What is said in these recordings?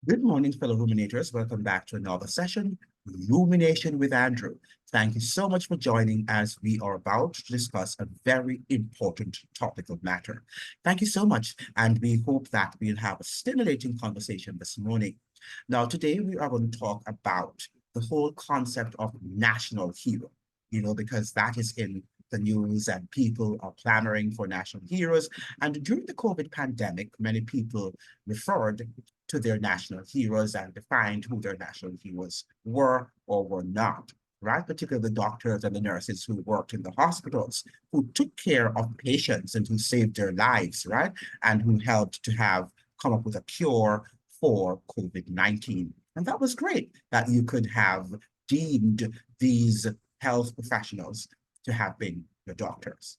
Good morning, fellow ruminators. Welcome back to another session, Rumination with Andrew. Thank you so much for joining as we are about to discuss a very important topical matter. Thank you so much, and we hope that we'll have a stimulating conversation this morning. Now, today we are going to talk about the whole concept of national hero, because that is in the news and people are clamoring for national heroes. And during the COVID pandemic, many people referred to their national heroes and defined who their national heroes were or were not, right? Particularly the doctors and the nurses who worked in the hospitals, who took care of patients and who saved their lives, right? And who helped to have come up with a cure for COVID-19. And that was great that you could have deemed these health professionals to have been your doctors.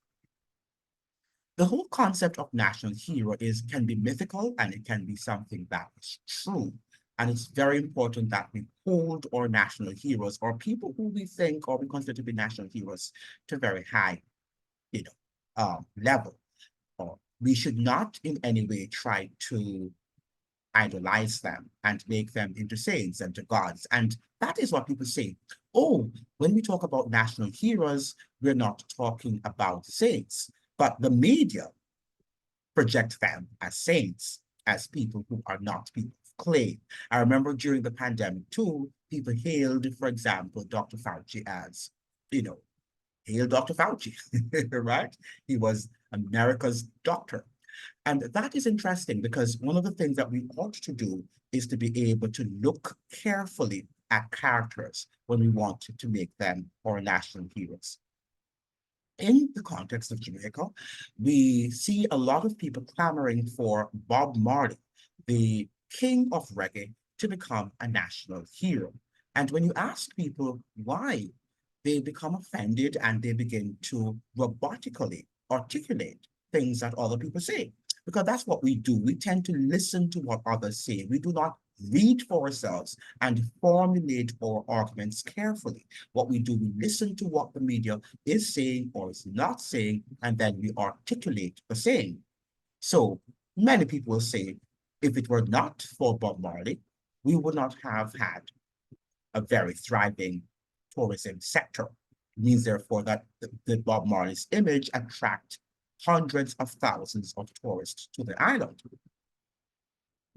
The whole concept of national hero can be mythical and it can be something that is true. And it's very important that we hold our national heroes or people who we think or we consider to be national heroes to very high, level. Or we should not in any way try to idolize them and make them into saints and to gods. And that is what people say. Oh, when we talk about national heroes, we're not talking about saints. But the media project them as saints, as people who are not people of clay. I remember during the pandemic too, people hailed, for example, Dr. Fauci as, hail Dr. Fauci, right? He was America's doctor. And that is interesting because one of the things that we ought to do is to be able to look carefully at characters when we want to make them our national heroes. In the context of Jamaica, we see a lot of people clamoring for Bob Marley, the king of reggae, to become a national hero. And when you ask people why, they become offended and they begin to robotically articulate things that other people say. Because that's what we do. We tend to listen to what others say. We do not read for ourselves and formulate our arguments carefully. What we do, we listen to what the media is saying or is not saying, and then we articulate the same. So many people will say, if it were not for Bob Marley, we would not have had a very thriving tourism sector. It means, therefore, that the Bob Marley's image attract hundreds of thousands of tourists to the island.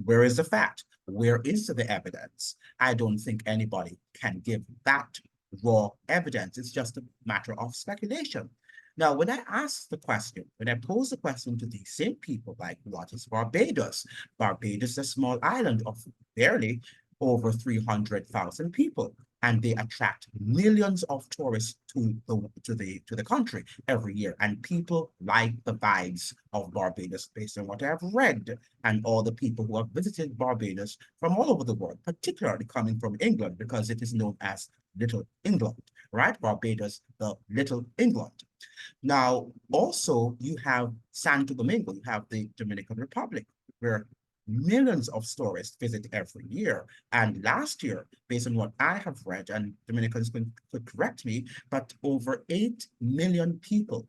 Where is the fact? Where is the evidence? I don't think anybody can give that raw evidence. It's just a matter of speculation. Now, when I pose the question to these same people, like, what is Barbados? Barbados is a small island of barely over 300,000 people, and they attract millions of tourists to the country every year. And people like the vibes of Barbados based on what I've read and all the people who have visited Barbados from all over the world, particularly coming from England, because it is known as Little England, right? Barbados, the Little England. Now, also, you have Santo Domingo, you have the Dominican Republic, where millions of tourists visit every year. And last year, based on what I have read, and Dominicans could correct me, but over 8 million people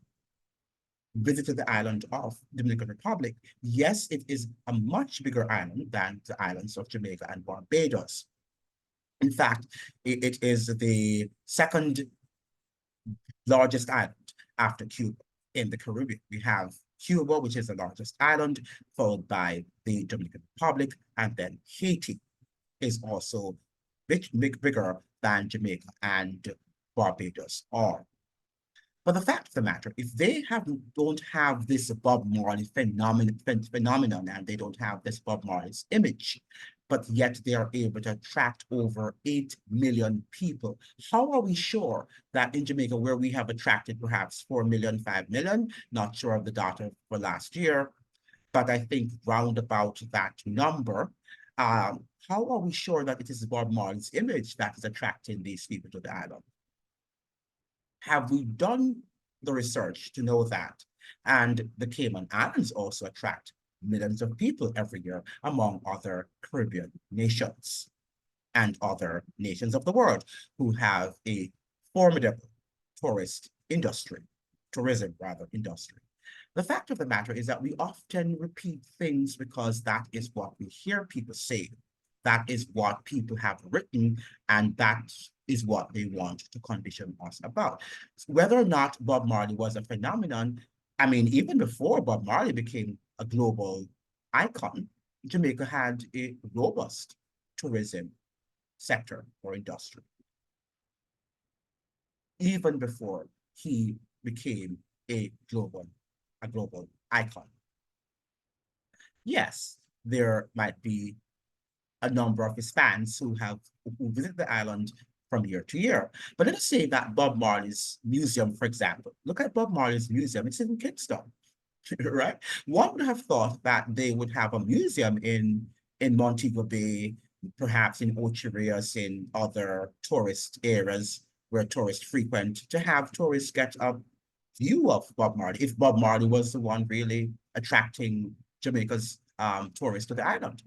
visited the island of Dominican Republic. Yes, it is a much bigger island than the islands of Jamaica and Barbados. In fact, it is the second largest island after Cuba in the Caribbean. We have Cuba, which is the largest island, followed by the Dominican Republic, and then Haiti is also bigger than Jamaica and Barbados are. But the fact of the matter, if they don't have this Bob Marley phenomenon and they don't have this Bob Marley's image, but yet they are able to attract over 8 million people, how are we sure that in Jamaica, where we have attracted perhaps 4 million, 5 million, not sure of the data for last year, but I think round about that number, how are we sure that it is Bob Marley's image that is attracting these people to the island? Have we done the research to know that? And the Cayman Islands also attract millions of people every year, among other Caribbean nations and other nations of the world who have a formidable tourism industry. The fact of the matter is that we often repeat things because that is what we hear people say. That is what people have written, and that is what they want to condition us about. Whether or not Bob Marley was a phenomenon, I mean, even before Bob Marley became a global icon, Jamaica had a robust tourism sector or industry, even before he became a global icon. Yes, there might be a number of his fans who visit the island from year to year. But let us say that Bob Marley's museum, for example, look at Bob Marley's museum, it's in Kingston, right? One would have thought that they would have a museum in Montego Bay, perhaps in Ocho Rios, in other tourist areas where tourists frequent, to have tourists get a view of Bob Marley, if Bob Marley was the one really attracting Jamaica's tourists to the island.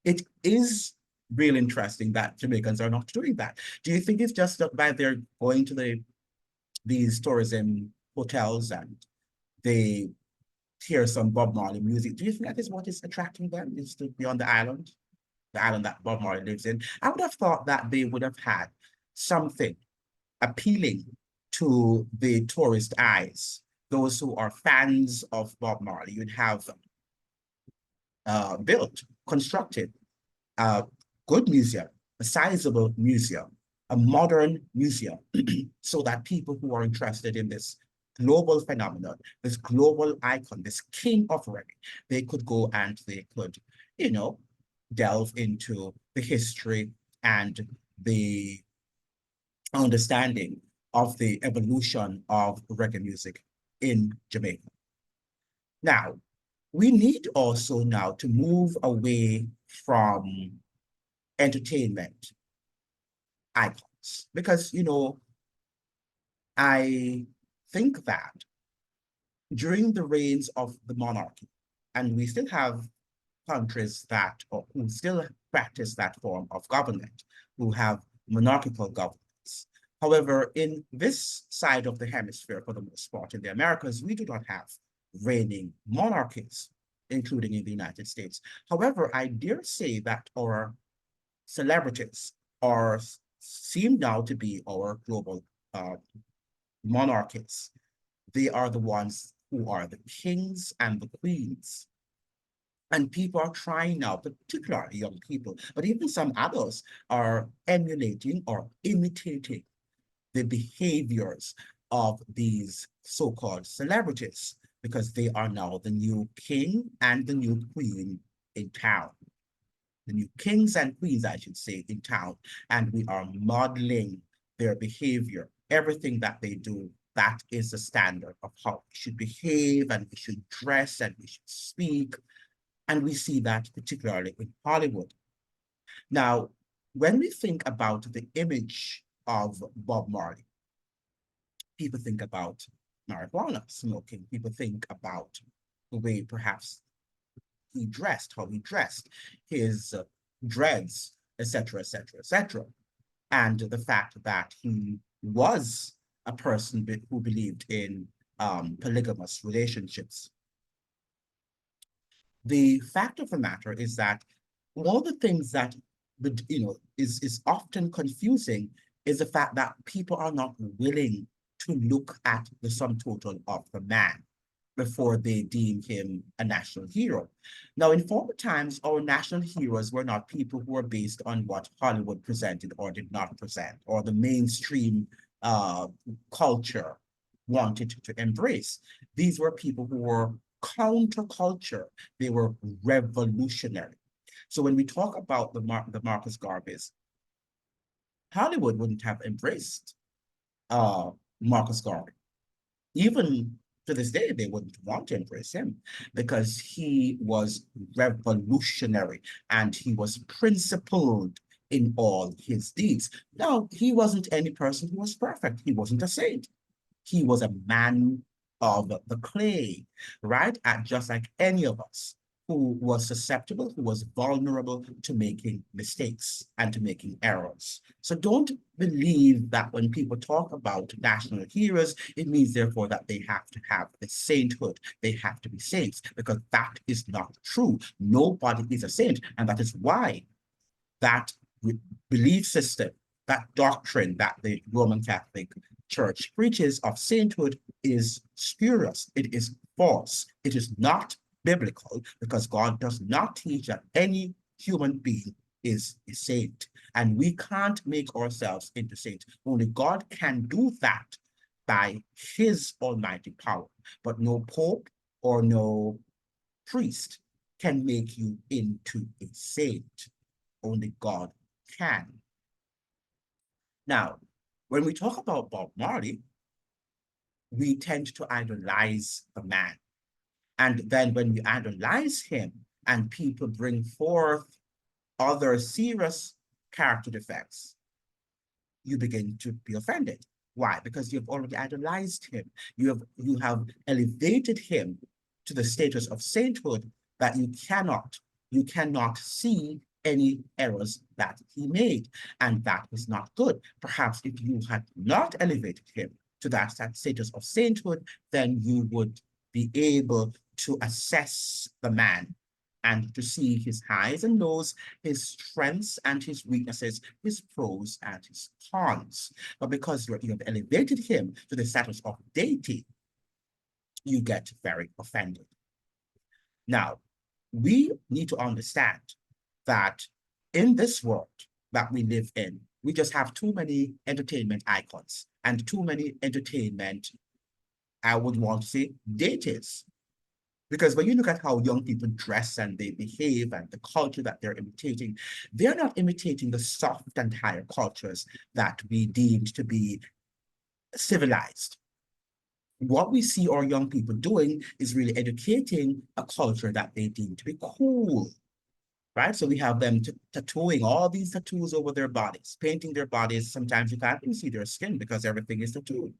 It is really interesting that Jamaicans are not doing that. Do you think it's just that by they're going to these tourism hotels and they hear some Bob Marley music? Do you think that is what is attracting them, is to be on the island that Bob Marley lives in? I would have thought that they would have had something appealing to the tourist eyes, those who are fans of Bob Marley. You'd have built, constructed a good museum, a sizable museum, a modern museum, so that people who are interested in this global phenomenon, this global icon, this king of reggae, they could go and they could, you know, delve into the history and the understanding of the evolution of reggae music in Jamaica. Now, we need also now to move away from entertainment icons because, you know, I think that during the reigns of the monarchy, and we still have countries that or who still practice that form of government, who have monarchical governments. However, in this side of the hemisphere, for the most part, in the Americas, we do not have reigning monarchies, including in the United States. However, I dare say that our celebrities are seem now to be our global monarchies. They are the ones who are the kings and the queens. And people are trying now, particularly young people, but even some adults are emulating or imitating the behaviors of these so-called celebrities because they are now the new king and the new queen in town. The new kings and queens, I should say, in town. And we are modeling their behavior, everything that they do. That is the standard of how we should behave and we should dress and we should speak. And we see that particularly in Hollywood. Now, when we think about the image of Bob Marley, people think about marijuana smoking. People think about the way perhaps he dressed, how he dressed, his dreads, etc., etc., etc., and the fact that he was a person who believed in polygamous relationships. The fact of the matter is that one of the things that is often confusing is the fact that people are not willing to look at the sum total of the man before they deem him a national hero. Now, in former times, our national heroes were not people who were based on what Hollywood presented or did not present, or the mainstream culture wanted to embrace. These were people who were counterculture. They were revolutionary. So when we talk about the Marcus Garveys, Hollywood wouldn't have embraced Marcus Garvey. Even to this day, they wouldn't want to embrace him because he was revolutionary and he was principled in all his deeds. Now, he wasn't any person who was perfect. He wasn't a saint. He was a man of the clay, right? And just like any of us who was susceptible, who was vulnerable to making mistakes and to making errors. So don't believe that when people talk about national heroes, it means therefore that they have to have the sainthood, they have to be saints, because that is not true. Nobody is a saint, and that is why that belief system, that doctrine that the Roman Catholic Church preaches of sainthood is spurious. It is false. It is not biblical, because God does not teach that any human being is a saint. And we can't make ourselves into saints. Only God can do that by his almighty power. But no pope or no priest can make you into a saint. Only God can. Now, when we talk about Bob Marley, we tend to idolize the man. And then when we idolize him and people bring forth other serious character defects, you begin to be offended. Why? Because you've already idolized him. You have elevated him to the status of sainthood that you cannot see any errors that he made. And that is not good. Perhaps if you had not elevated him to that status of sainthood, then you would be able to assess the man and to see his highs and lows, his strengths and his weaknesses, his pros and his cons. But because you have elevated him to the status of deity, you get very offended. Now, we need to understand that in this world that we live in, we just have too many entertainment icons and too many entertainment, I would want to say, deities. Because when you look at how young people dress and they behave and the culture that they're imitating, they're not imitating the soft and higher cultures that we deemed to be civilized. What we see our young people doing is really educating a culture that they deem to be cool, right? So we have them tattooing all these tattoos over their bodies, painting their bodies. Sometimes you can't even see their skin because everything is tattooed.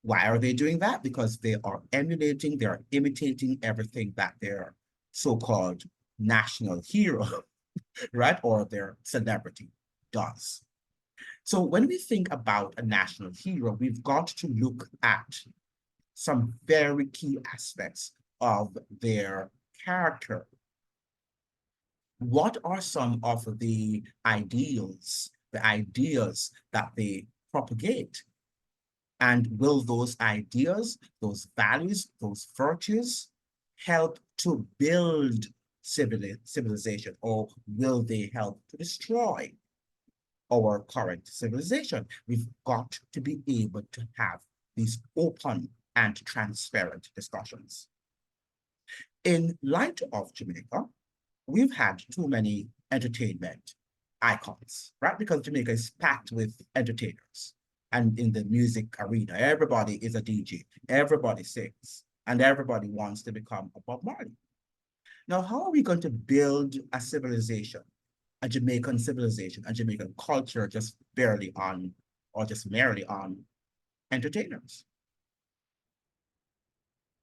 Why are they doing that? Because they are emulating, they are imitating everything that their so-called national hero, right, or their celebrity does. So when we think about a national hero, we've got to look at some very key aspects of their character. What are some of the ideals, the ideas that they propagate? And will those ideas, those values, those virtues help to build civilization, or will they help to destroy our current civilization? We've got to be able to have these open and transparent discussions. In light of Jamaica, we've had too many entertainment icons, right? Because Jamaica is packed with entertainers. And in the music arena, everybody is a DJ, everybody sings, and everybody wants to become a Bob Marley. Now, how are we going to build a civilization, a Jamaican civilization, a Jamaican culture just barely on, or just merely on entertainers?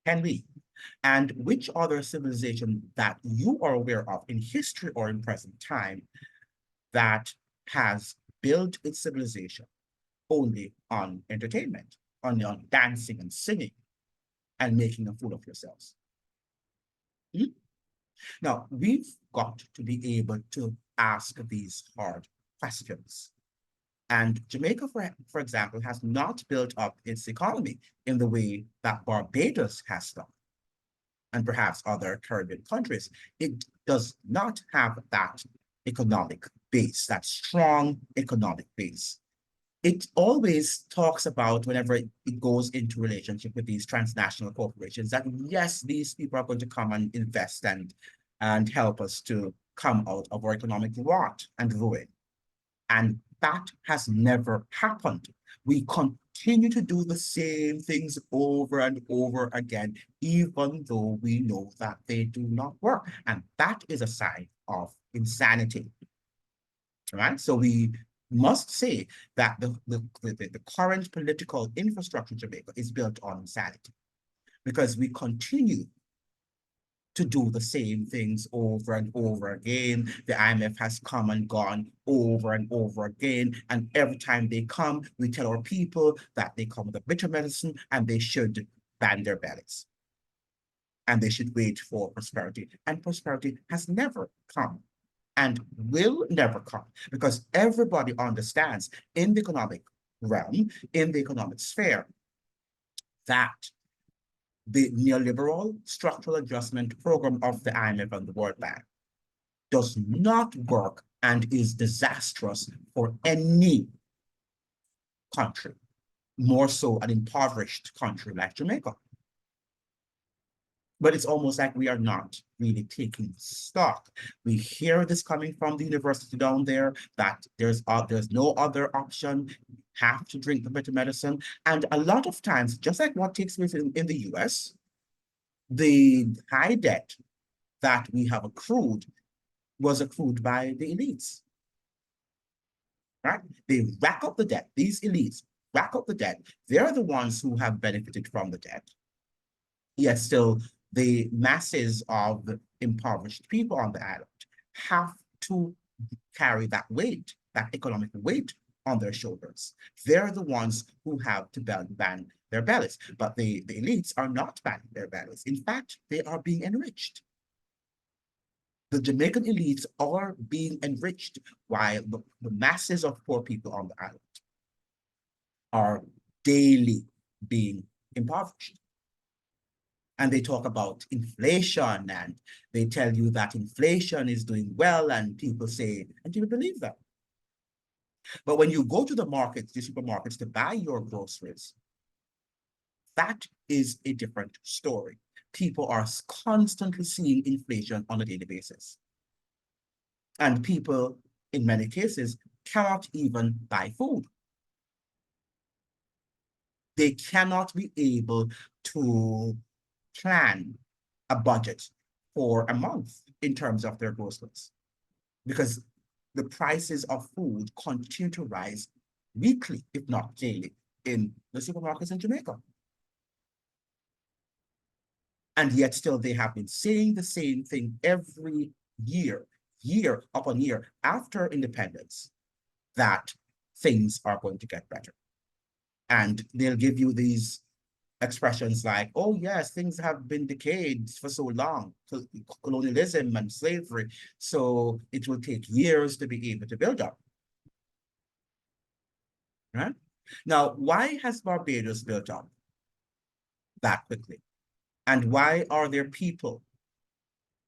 Can we? And which other civilization that you are aware of in history or in present time that has built its civilization only on entertainment, only on dancing and singing and making a fool of yourselves? Hmm? Now, we've got to be able to ask these hard questions. And Jamaica, for example, has not built up its economy in the way that Barbados has done, and perhaps other Caribbean countries. It does not have that economic base, that strong economic base. It always talks about, whenever it goes into relationship with these transnational corporations, that yes, these people are going to come and invest and help us to come out of our economic rot and ruin. And that has never happened. We continue to do the same things over and over again, even though we know that they do not work. And that is a sign of insanity. Right? So we must say that the current political infrastructure in Jamaica is built on insanity, because we continue to do the same things over and over again. The IMF has come and gone over and over again. And every time they come, we tell our people that they come with a bitter medicine and they should ban their bellies. And they should wait for prosperity. And prosperity has never come. and will never come because everybody understands in the economic realm, in the economic sphere, that the neoliberal structural adjustment program of the IMF and the World Bank does not work and is disastrous for any country, more so an impoverished country like Jamaica. But it's almost like we are not really taking stock. We hear this coming from the university down there that there's no other option. You have to drink the better medicine. And a lot of times, just like what takes place in the US, the high debt that we have accrued was accrued by the elites, right? They rack up the debt. These elites rack up the debt. They're the ones who have benefited from the debt. Yet still, the masses of impoverished people on the island have to carry that weight, that economic weight on their shoulders. They're the ones who have to ban their bellies, but the elites are not banning their bellies. In fact, they are being enriched. The Jamaican elites are being enriched while the masses of poor people on the island are daily being impoverished. And they talk about inflation and they tell you that inflation is doing well and people say, and you believe that. But when you go to the markets, the supermarkets to buy your groceries, that is a different story. People are constantly seeing inflation on a daily basis. And people, in many cases, cannot even buy food. They cannot be able to plan a budget for a month in terms of their groceries because the prices of food continue to rise weekly, if not daily, in the supermarkets in Jamaica. And yet still they have been saying the same thing every year, year upon year after independence, that things are going to get better. And they'll give you these expressions like, oh yes, things have been decayed for so long, colonialism and slavery, so it will take years to be able to build up. Right? Now, why has Barbados built up that quickly? And why are their people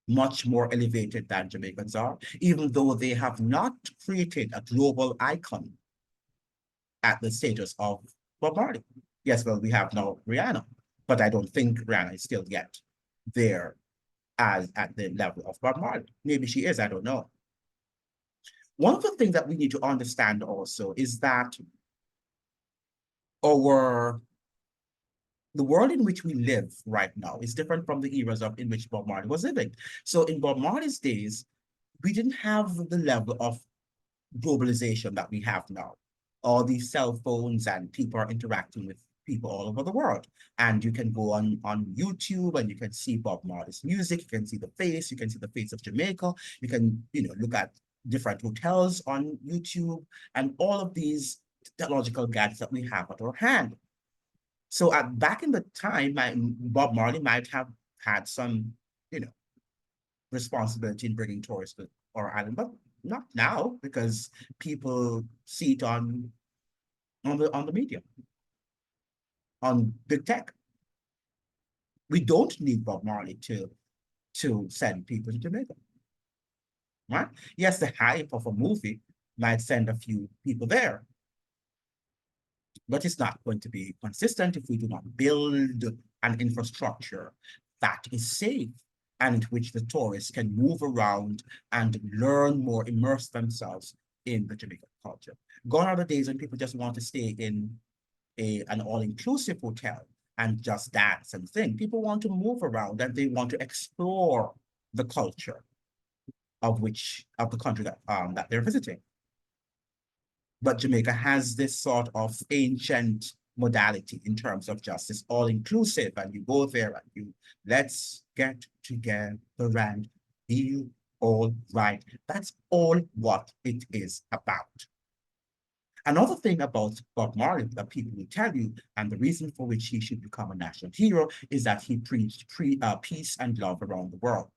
much more elevated than Jamaicans are, even though they have not created a global icon at the status of Bob Marley? Yes, well, we have now Rihanna, but I don't think Rihanna is still yet there as at the level of Bob Marley. Maybe she is, I don't know. One of the things that we need to understand also is that the world in which we live right now is different from the eras in which Bob Marley was living. So in Bob Marley's days, we didn't have the level of globalization that we have now. All these cell phones and people are interacting with people all over the world. And you can go on YouTube and you can see Bob Marley's music, you can see you can see the face of Jamaica, you can look at different hotels on YouTube and all of these technological gadgets that we have at our hand. So back in the time, Bob Marley might have had some, responsibility in bringing tourists to our island, but not now because people see it on the media, on big tech. We don't need Bob Marley to send people to Jamaica, right? Yes, the hype of a movie might send a few people there, but it's not going to be consistent if we do not build an infrastructure that is safe and in which the tourists can move around and learn more, immerse themselves in the Jamaican culture. Gone are the days when people just want to stay in an all-inclusive hotel and just dance and sing. People want to move around and they want to explore the culture of the country that they're visiting. But Jamaica has this sort of ancient modality in terms of justice, all-inclusive, and you go there and let's get together and feel all right. That's all what it is about. Another thing about Bob Marley that people will tell you, and the reason for which he should become a national hero, is that he preached peace and love around the world.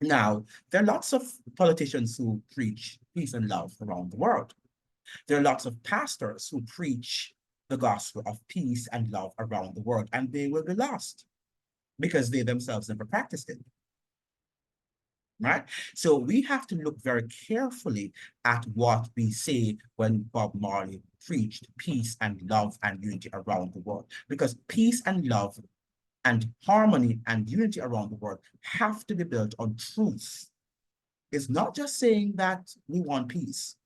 Now, there are lots of politicians who preach peace and love around the world. There are lots of pastors who preach the gospel of peace and love around the world, and they will be lost because they themselves never practiced it. Right? So we have to look very carefully at what we say when Bob Marley preached peace and love and unity around the world, because peace and love and harmony and unity around the world have to be built on truth. It's not just saying that we want peace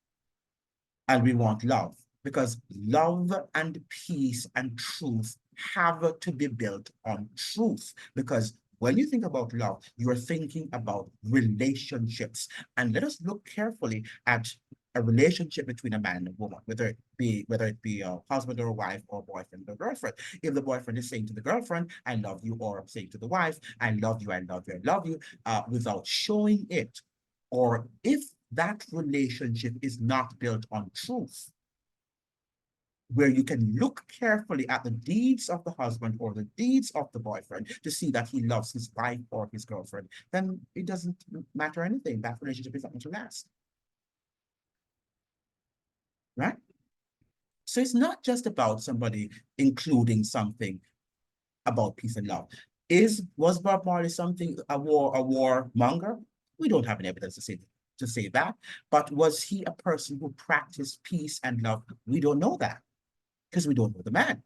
and we want love, because love and peace and truth have to be built on truth. Because when you think about love, you're thinking about relationships. And let us look carefully at a relationship between a man and a woman, whether it be a husband or a wife or boyfriend or girlfriend. If the boyfriend is saying to the girlfriend, I love you, or saying to the wife, I love you, I love you, I love you, without showing it, or if that relationship is not built on truth, where you can look carefully at the deeds of the husband or the deeds of the boyfriend to see that he loves his wife or his girlfriend, then it doesn't matter anything. That relationship is not going to last. Right? So it's not just about somebody including something about peace and love. Was Bob Marley something a war monger? We don't have any evidence to say that. But was he a person who practiced peace and love? We don't know that because we don't know the man.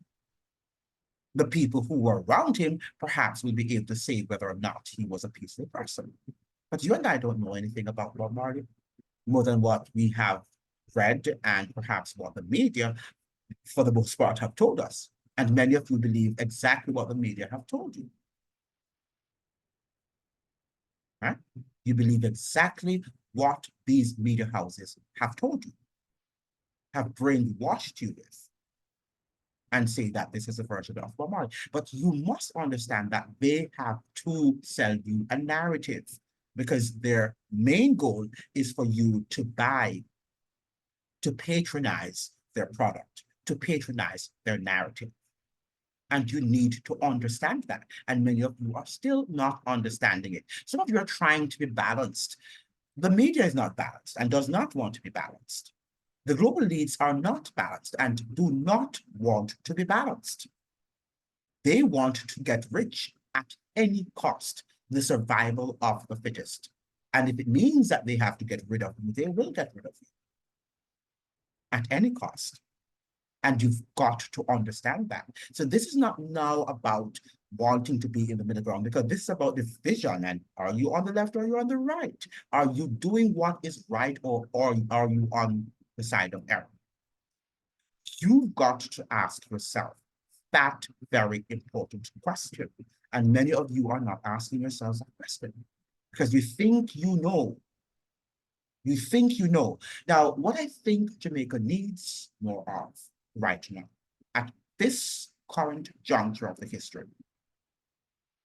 The people who were around him perhaps will be able to say whether or not he was a peaceful person. But you and I don't know anything about Bob Marley more than what we have read and perhaps what the media, for the most part, have told us. And many of you believe exactly what the media have told you. Right? You believe exactly what these media houses have told you, have brainwashed you with, and say that this is a version of Bob Marley. But you must understand that they have to sell you a narrative, because their main goal is for you to buy, to patronize their product, to patronize their narrative. And you need to understand that. And many of you are still not understanding it. Some of you are trying to be balanced. The media is not balanced and does not want to be balanced. The global elites are not balanced and do not want to be balanced. They want to get rich at any cost, the survival of the fittest. And if it means that they have to get rid of you, they will get rid of you at any cost. And you've got to understand that. So this is not now about wanting to be in the middle ground, because this is about the vision. And are you on the left or are you on the right? Are you doing what is right, or are you on the side of error? You've got to ask yourself that very important question. And many of you are not asking yourselves that question because you think you know. You think you know. Now, what I think Jamaica needs more of right now, at this current juncture of the history,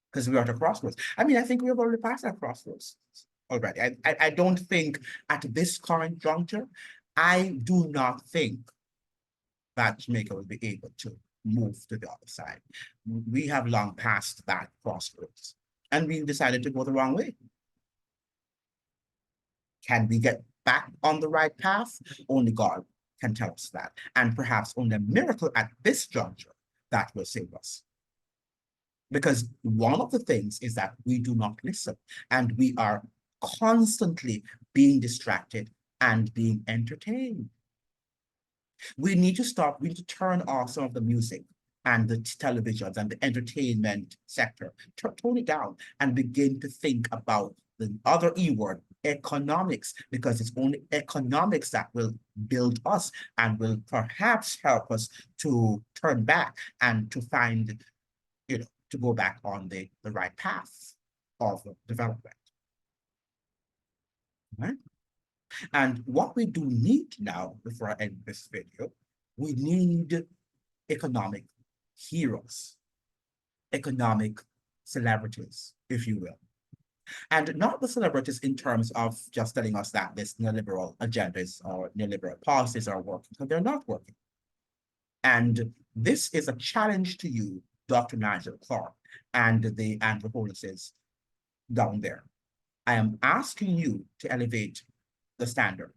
because we're at a crossroads. I mean, I think we have already passed that crossroads already. I don't think at this current juncture, I do not think that Jamaica will be able to move to the other side. We have long passed that crossroads, and we decided to go the wrong way. Can we get back on the right path? Only God can tell us that. And perhaps only a miracle at this juncture that will save us. Because one of the things is that we do not listen, and we are constantly being distracted and being entertained. We need to stop, we need to turn off some of the music and the televisions and the entertainment sector, tone it down and begin to think about the other E word, economics, because it's only economics that will build us and will perhaps help us to turn back and to find, to go back on the right path of development. Right? And what we do need now, before I end this video, we need economic heroes, economic celebrities, if you will. And not the celebrities in terms of just telling us that this neoliberal agendas or neoliberal policies are working, because they're not working. And this is a challenge to you, Dr. Nigel Clark, and the anthropologists down there. I am asking you to elevate the standard.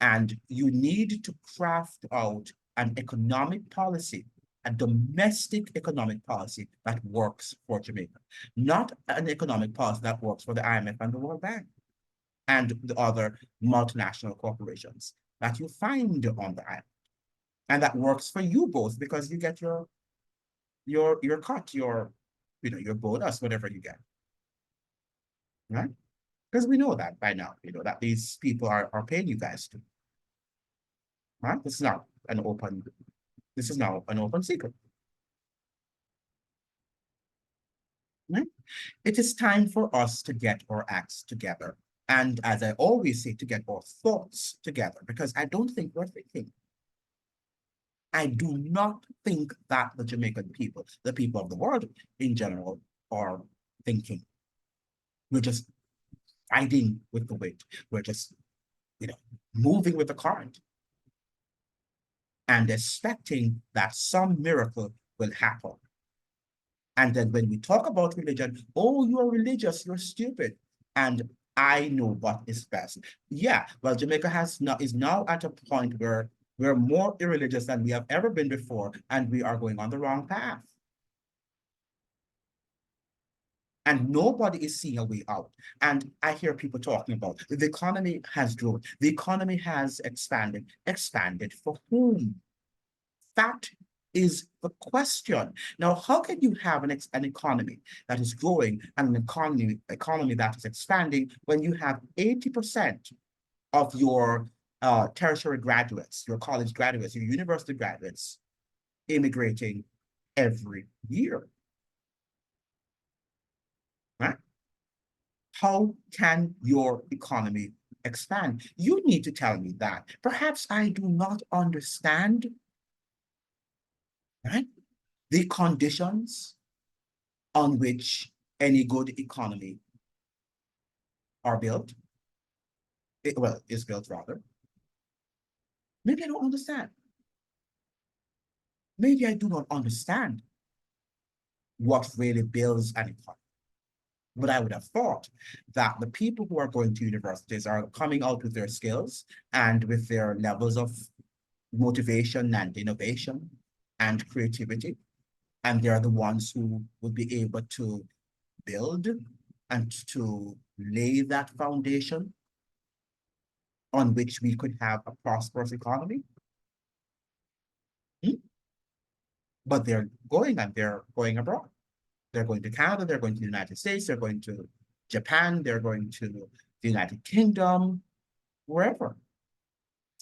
And you need to craft out an economic policy, a domestic economic policy that works for Jamaica, not an economic policy that works for the IMF and the World Bank and the other multinational corporations that you find on the island. And that works for you both because you get your cut, your bonus, whatever you get. Right? Because we know that by now, that these people are paying you guys to. Right? This is now an open secret. Right? It is time for us to get our acts together. And as I always say, to get our thoughts together, because I don't think we're thinking. I do not think that the Jamaican people, the people of the world in general, are thinking. We're just riding with the wind. We're just, moving with the current and expecting that some miracle will happen. And then when we talk about religion, oh, you are religious, you're stupid. And I know what is best. Yeah, well, Jamaica is now at a point where we're more irreligious than we have ever been before, and we are going on the wrong path. And nobody is seeing a way out. And I hear people talking about the economy has grown, the economy has expanded. Expanded for whom? That is the question. Now, how can you have an economy that is growing and an economy that is expanding when you have 80% of your tertiary graduates, your college graduates, your university graduates immigrating every year? Right? How can your economy expand? You need to tell me that. Perhaps I do not understand, right, the conditions on which any good economy are built. Is built rather. Maybe I don't understand. Maybe I do not understand what really builds an economy. But I would have thought that the people who are going to universities are coming out with their skills and with their levels of motivation and innovation and creativity. And they're the ones who would be able to build and to lay that foundation on which we could have a prosperous economy. But they're going abroad. They're going to Canada, they're going to the United States, they're going to Japan, they're going to the United Kingdom, wherever.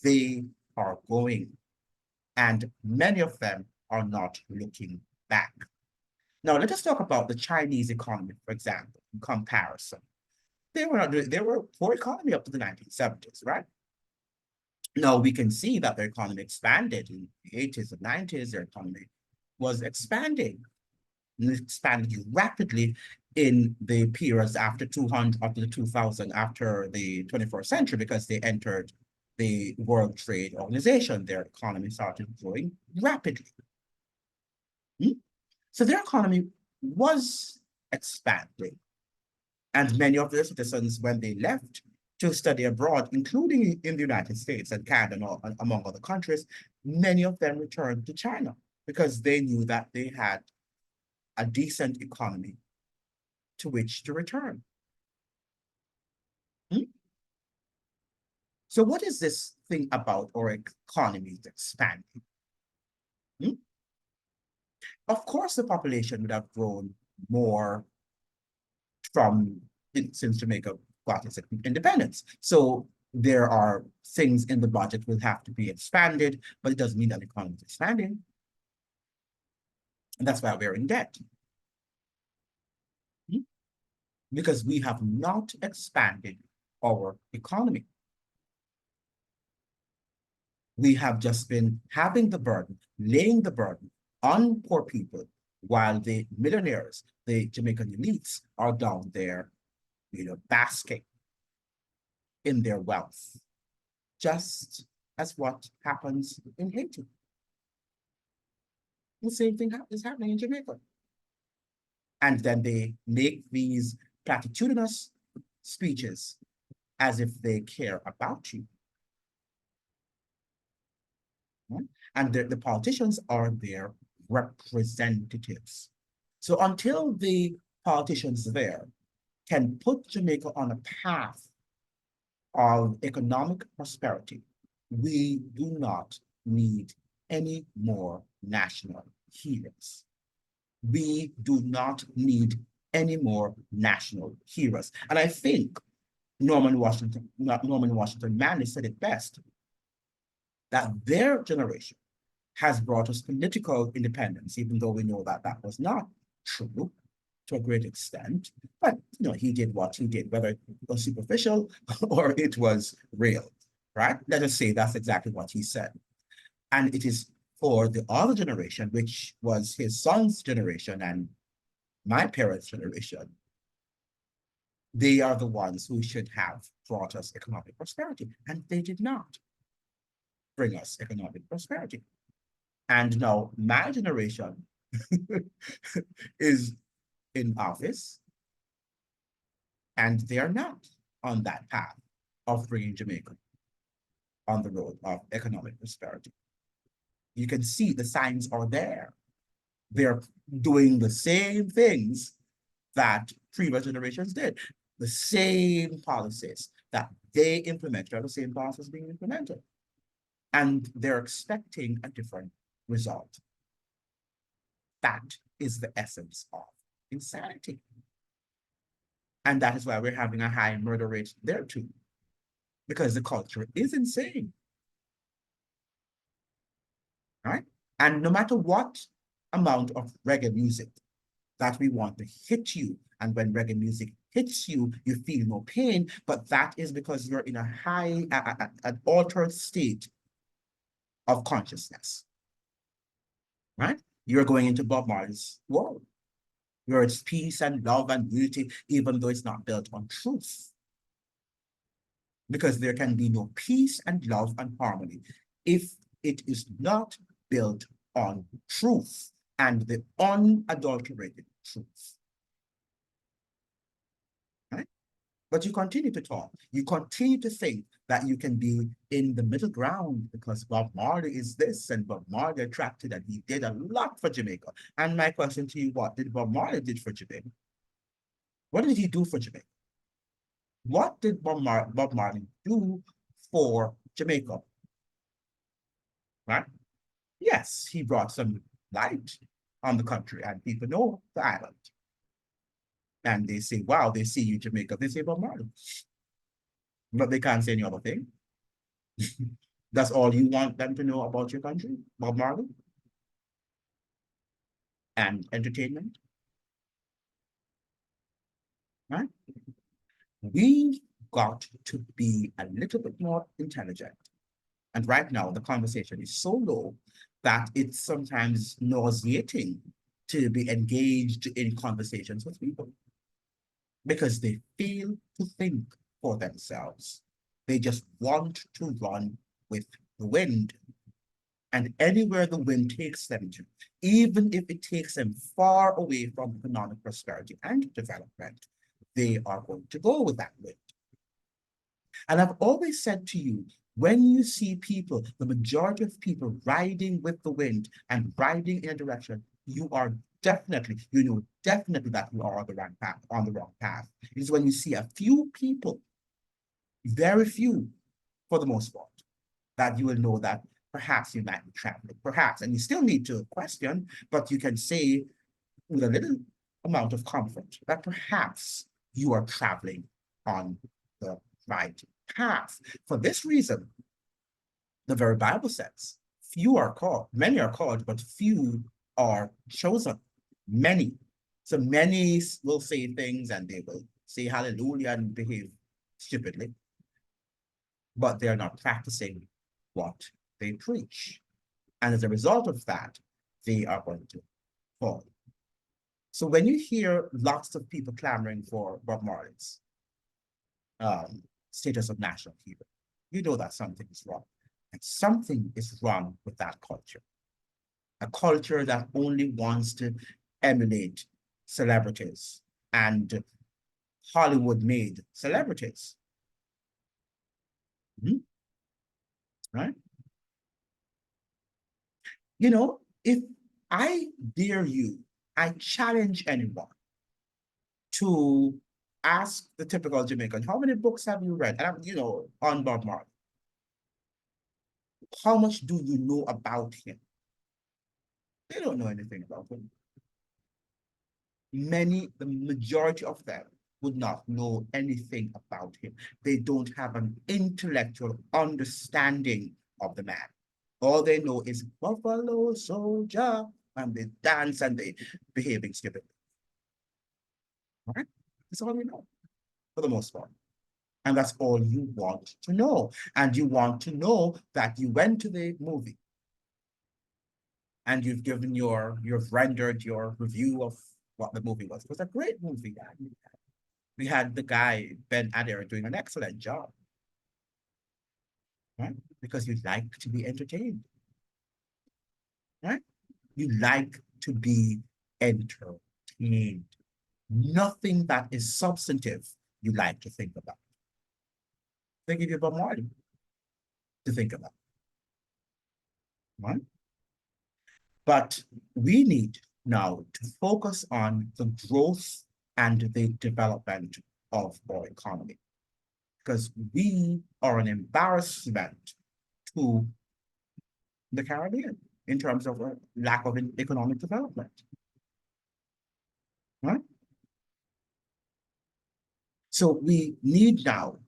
They are going. And many of them are not looking back. Now, let us talk about the Chinese economy, for example, in comparison. They were poor economy up to the 1970s, right? Now, we can see that their economy expanded in the 80s and 90s. Their economy was expanding, and expanded rapidly in the periods after 200, after the 2000, after the 21st century, because they entered the World Trade Organization. Their economy started growing rapidly. So their economy was expanding. And many of their citizens, when they left to study abroad, including in the United States and Canada, and among other countries, many of them returned to China because they knew that they had a decent economy to which to return. So what is this thing about our economy expanding? Of course, the population would have grown more since Jamaica got its independence. So there are things in the budget will have to be expanded, but it doesn't mean that the economy is expanding. And that's why we're in debt. Because we have not expanded our economy. We have just been having the burden, laying the burden on poor people, while the millionaires, the Jamaican elites, are down there, basking in their wealth, just as what happens in Haiti. The same thing is happening in Jamaica. And then they make these platitudinous speeches as if they care about you. Right? And the politicians are their representatives. So until the politicians there can put Jamaica on a path of economic prosperity, we do not need any more national heroes. We do not need any more national heroes. And I think Norman Washington Manley said it best, that their generation has brought us political independence, even though we know that that was not true to a great extent. But he did what he did, whether it was superficial or it was real, right? Let us say that's exactly what he said. And it is for the other generation, which was his son's generation and my parents' generation, they are the ones who should have brought us economic prosperity, and they did not bring us economic prosperity. And now my generation is in office, and they are not on that path of bringing Jamaica on the road of economic prosperity. You can see the signs are there. They're doing the same things that previous generations did. The same policies that they implemented are the same policies being implemented. And they're expecting a different result. That is the essence of insanity. And that is why we're having a high murder rate there too, because the culture is insane. Right? And no matter what amount of reggae music that we want to hit you, and when reggae music hits you, you feel no pain, but that is because you're in a high, an altered state of consciousness. Right? You're going into Bob Marley's world, where it's peace and love and unity, even though it's not built on truth. Because there can be no peace and love and harmony if it is not built on truth and the unadulterated truth. Right? But you continue to talk. You continue to think that you can be in the middle ground because Bob Marley is this and Bob Marley attracted and he did a lot for Jamaica. And my question to you, what did Bob Marley did for Jamaica? What did he do for Jamaica? What did Bob Marley do for Jamaica? Right? Yes, he brought some light on the country and people know the island. And they say, wow, they see you, Jamaica. They say Bob Marley. But they can't say any other thing. That's all you want them to know about your country, Bob Marley? And entertainment? Right? We got to be a little bit more intelligent. And right now, the conversation is so low that it's sometimes nauseating to be engaged in conversations with people because they fail to think for themselves. They just want to run with the wind. And anywhere the wind takes them to, even if it takes them far away from economic prosperity and development, they are going to go with that wind. And I've always said to you, when you see people, the majority of people riding with the wind and riding in a direction, you are definitely, definitely that you are on the wrong path. It is when you see a few people, very few for the most part, that you will know that perhaps you might be traveling, perhaps, and you still need to question, but you can say with a little amount of comfort that perhaps you are traveling on the right path. For this reason, the very Bible says, few are called, many are called, but few are chosen. Many. So many will say things and they will say hallelujah and behave stupidly, but they're not practicing what they preach. And as a result of that, they are going to fall. So when you hear lots of people clamoring for Bob Marley's status of national hero, you know that something is wrong. And something is wrong with that culture. A culture that only wants to emulate celebrities and Hollywood-made celebrities. Mhm. Right? You know, if I dare you, I challenge anyone to ask the typical Jamaican, how many books have you read? And on Bob Marley, how much do you know about him? They don't know anything about him. The majority of them would not know anything about him. They don't have an intellectual understanding of the man. All they know is Buffalo Soldier, and they dance and they behaving stupidly. All right? That's all we know, for the most part. And that's all you want to know. And you want to know that you went to the movie and you've rendered your review of what the movie was. It was a great movie. We had the guy, Ben Adair, doing an excellent job, right? Because you like to be entertained, right? You like to be entertained. Nothing that is substantive you like to think about. They give you Bob Marley to think about, right? But we need now to focus on the growth and the development of our economy, because we are an embarrassment to the Caribbean in terms of a lack of economic development, right? So we need now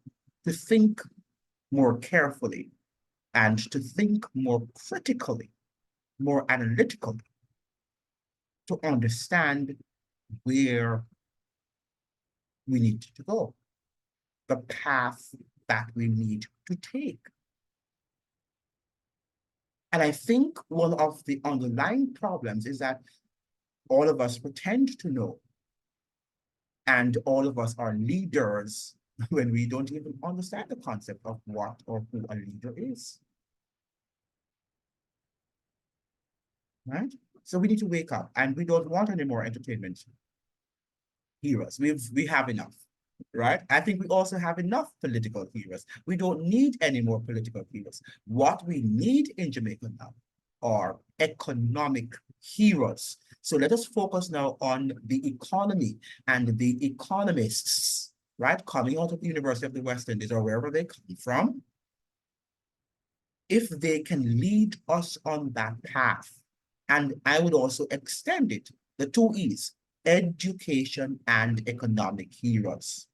to think more carefully and to think more critically, more analytically, to understand where we need to go, the path that we need to take. And I think one of the underlying problems is that all of us pretend to know, and all of us are leaders when we don't even understand the concept of what or who a leader is. Right? So we need to wake up, and we don't want any more entertainment heroes. We have enough, right? I think we also have enough political heroes. We don't need any more political heroes. What we need in Jamaica now are economic heroes. So let us focus now on the economy and the economists, right? Coming out of the University of the West Indies or wherever they come from. If they can lead us on that path, and I would also extend it, the two E's, education and economic heroes.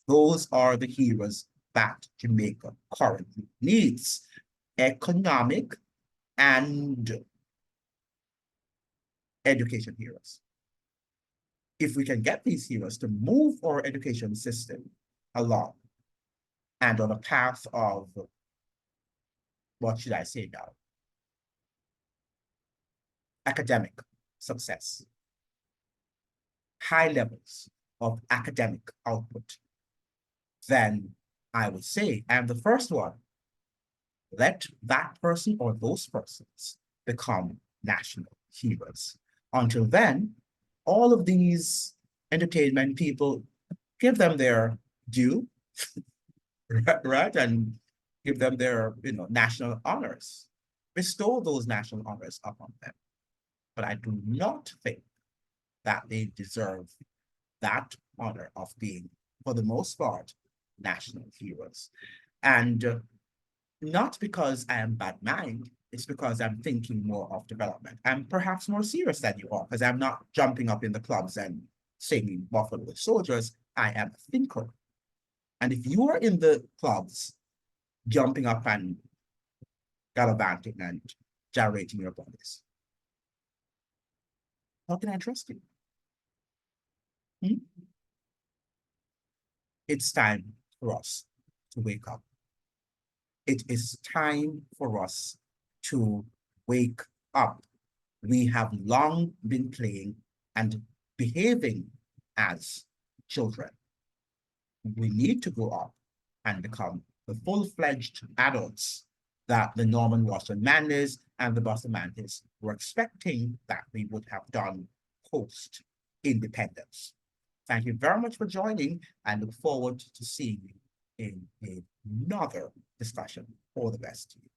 Those are the heroes that Jamaica currently needs. Economic and education heroes. If we can get these heroes to move our education system along and on a path of, what should I say now, academic success, high levels of academic output, then I would say, I'm the first one, let that person or those persons become national heroes. Until then, all of these entertainment people, give them their due, right? And give them their, national honors. Bestow those national honors upon them. But I do not think that they deserve that honor of being, for the most part, national heroes. And not because I am bad mind, it's because I'm thinking more of development. I'm perhaps more serious than you are, because I'm not jumping up in the clubs and singing Buffalo Soldiers. I am a thinker. And if you are in the clubs jumping up and gallivanting and gyrating your bodies, how can I trust you? Hmm? It's time for us to wake up. It is time for us to wake up. We have long been playing and behaving as children. We need to grow up and become the full-fledged adults that the Norman Rosser Manleys and the Bustamantes were expecting that we would have done post-independence. Thank you very much for joining and look forward to seeing you in another discussion. All the best to you.